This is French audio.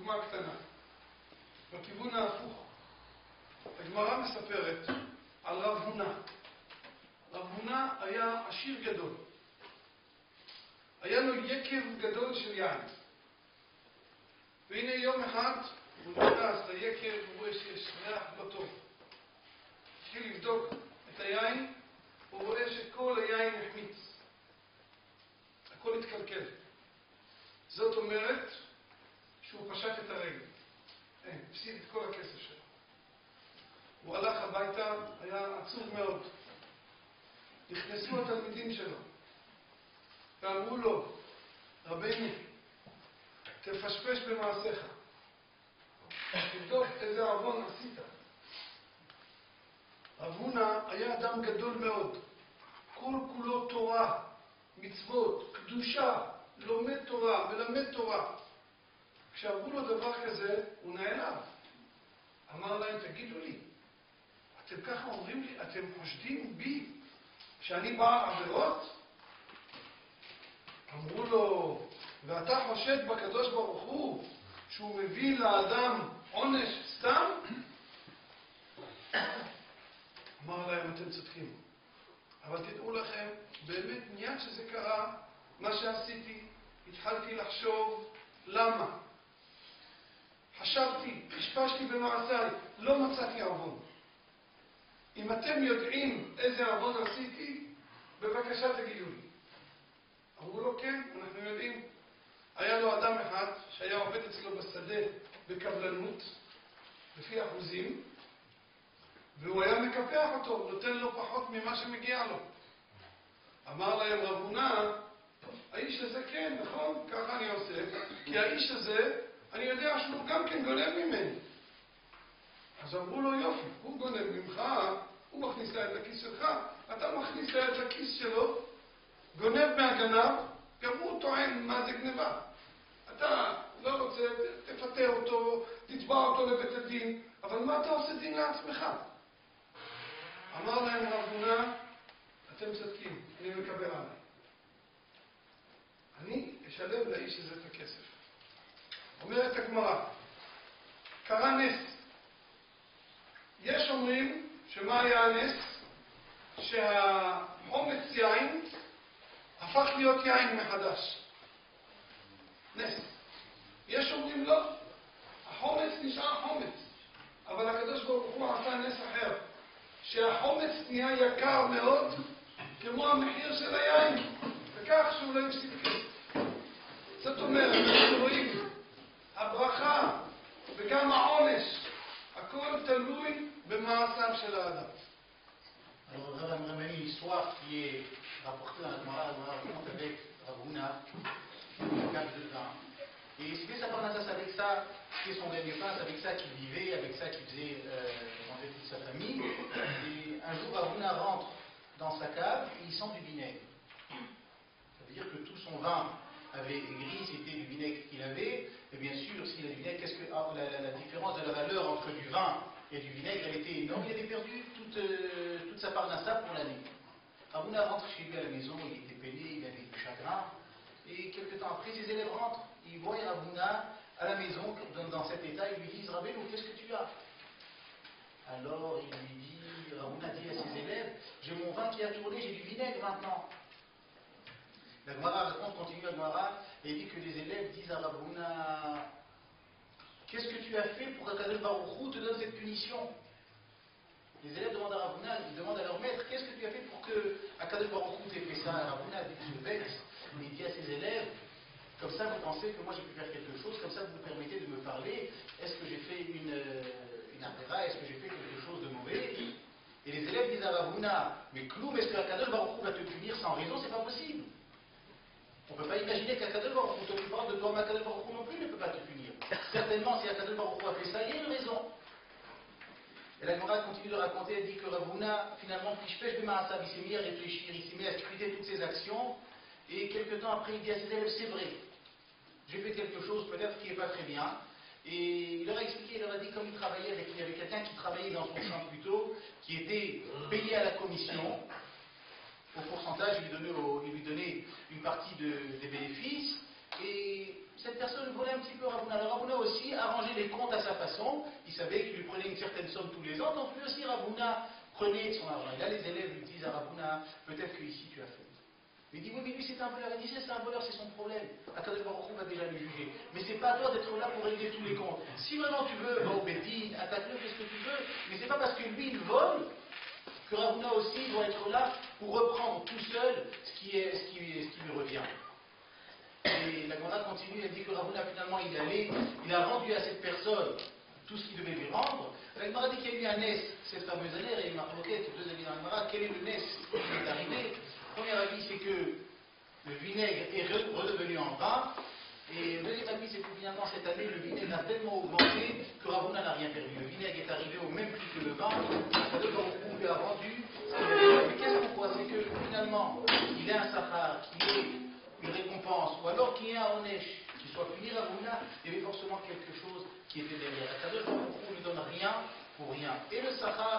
דוגמה קטנה. בכיוון ההפוך, הגמרא מספרת על רב הונא. רב הונא היה עשיר גדול. היה לו יקב גדול של יין. והנה יום אחד הוא נכנס ליקב, הוא רואה שיש ריח לא טוב. התחיל לבדוק את היין, הוא רואה שכל היין החמיץ. הכל התקלקל. זאת אומרת שהוא פשט את הרגל. הפסיד את כל הכסף שלו. הוא הלך הביתה, היה עצוב מאוד. נכנסו התלמידים שלו ואמרו לו, רבינו, תפשפש במעשיך. תבדוק איזה עוון עשית. רב הונא היה אדם גדול מאוד. כל כולו תורה, מצוות, קדושה, לומד תורה, מלמד תורה. כשאמרו לו דבר כזה, הוא נעלב. אמר להם, תגידו לי, אתם ככה אומרים לי, אתם חושדים בי שאני בא עבירות? אמרו לו, ואתה חושד בקדוש ברוך הוא שהוא מביא לאדם עונש סתם? אמר להם, אתם צודקים. אבל תדעו לכם, באמת מיד שזה קרה, מה שעשיתי, התחלתי לחשוב, למה? חשבתי, פשפשתי במעשיי, לא מצאתי עוון. אם אתם יודעים איזה עוון עשיתי, בבקשה תגידו לי. אמרו לו, כן, אנחנו יודעים. היה לו אדם אחד שהיה עובד אצלו בשדה בקבלנות, לפי אחוזים, והוא היה מקפח אותו, נותן לו פחות ממה שמגיע לו. אמר להם רב הונא, האיש הזה כן, נכון, ככה אני עושה, כי האיש הזה, אני יודע שהוא גם כן גונב ממני. אז אמרו לו, יופי, הוא גונב ממך, הוא מכניס את היד לכיס שלך, אתה מכניס את היד לכיס שלו, גונב מהגנב, גם הוא טוען מה זה גנבה. אתה לא רוצה, תפתה אותו, תתבע אותו לבית הדין, אבל מה אתה עושה דין לעצמך? אמר להם רב הונא, אתם צודקים, אני מקבל עליי. אני אשלם לאיש הזה את הכסף. אומרת הגמרא, קרה נס. יש אומרים שמה היה הנס? שהחומץ יין הפך להיות יין מחדש. נס. יש אומרים לא. החומץ נשאר חומץ. אבל הקדוש ברוך הוא עשה נס אחר. שהחומץ נהיה יקר מאוד כמו המחיר של היין. וכך שהוא לא יפסיד כסף. זאת אומרת, אנחנו רואים הברכה וגם העונש. הכל תלוי במעשיו של האדם. Alors, on va ramener une histoire qui est rapportée dans la Gemara raconte avec Rav Huna, le cap de vin. Et il fait sa parnasse avec ça, c'était son gagne-pain, avec ça qu'il vivait, avec ça qu'il faisait manger toute sa famille. Et un jour, Rav Huna rentre dans sa cave et il sent du vinaigre. Ça veut dire que tout son vin avait gris, c'était du vinaigre qu'il avait. Et bien sûr, s'il a du vinaigre, qu'est-ce que la différence de la valeur entre du vin et du vinaigre, elle était énorme. Il avait perdu toute sa parnassa pour l'année. Rav Huna rentre chez lui à la maison, il était peiné, il avait du chagrin. Et quelques temps après, ses élèves rentrent. Ils voient Rav Huna à la maison, dans cet état, ils lui disent, Rabbeinu, qu'est-ce que tu as? Alors il lui dit, Rav Huna dit à ses élèves, j'ai mon vin qui a tourné, j'ai du vinaigre maintenant. La Gemara raconte, continue la Gemara, et dit que les élèves disent à Rav Huna, qu'est-ce que tu as fait pour qu'Akadosh Baruch Hu te donne cette punition? Les élèves demandent à Rav Huna, ils demandent à leur maître, qu'est-ce que tu as fait pour que Akadosh Baruch Hu t'ait fait ça? Rav Huna dit, je vexe, mais il dit à ses élèves, comme ça vous pensez que moi j'ai pu faire quelque chose, comme ça vous me permettez de me parler, est-ce que j'ai fait une affaire, est-ce que j'ai fait quelque chose de mauvais? Et les élèves disent à Rav Huna, mais Kloum, est-ce que Akadosh Baruch Hu va te punir sans raison? C'est pas possible. On ne peut pas imaginer qu'Akadosh Baruch Hu, tu parles de toi, mais Akadosh Baruch Hu non plus ne peut pas te punir. Certainement, si Akadosh Baruch Hu a fait ça, il y a une raison. Et la Gemara continue de raconter, elle dit que Rav Huna, finalement, Pishpesh B'Ma'asav, il s'est mis à réfléchir, il s'est mis à scruter toutes ses actions, et quelques temps après, il dit à ses élèves, c'est vrai, j'ai fait quelque chose peut-être qui n'est pas très bien, et il leur a expliqué, il leur a dit, comme il travaillait avec, il y avait quelqu'un qui travaillait dans son champ plutôt, qui était payé à la commission, au pourcentage, il lui donnait une partie des bénéfices, et cette personne volait un petit peu Rav Huna. Alors Rav Huna aussi a les comptes à sa façon. Il savait qu'il lui prenait une certaine somme tous les ans. Donc lui aussi, Ravuna prenait de son argent. Et là, les élèves lui disent à Ravuna, peut-être qu'ici tu as fait. Il dit, oui, mais lui c'est un voleur. Il dit, c'est un voleur, c'est son problème. Akadosh Baruch Hu va déjà le juger. Mais c'est pas à toi d'être là pour régler tous les comptes. Si maintenant tu veux, va au Bédine, attaque-le, fais ce que tu veux. Mais c'est pas parce que lui il vole que Ravuna aussi doit être là pour reprendre tout seul ce qui lui revient. Et la Gemara continue, elle dit que Ravuna finalement il est allé, il a rendu à cette personne tout ce qu'il devait lui rendre. La Gemara dit qu'il y a eu un NES, cette fameuse année, et il m'a provoqué deux avis dans la Gemara, quel est le NES qui est arrivé? Le premier avis c'est que le vinaigre est redevenu en vin, et le deuxième avis c'est que finalement cette année le vinaigre a tellement augmenté que Ravuna n'a rien perdu. Le vinaigre est arrivé au même prix que le vin, Akadosh Baruch Hu lui a rendu. Mais qu'est-ce qu'on voit? C'est que finalement il a un sahar qui est une récompense, ou alors qu'il y ait un onesh, qui soit puni Ravuna, il y avait forcément quelque chose qui était derrière. Akadosh Baruch Hu ne lui donne rien pour rien. Et le sahar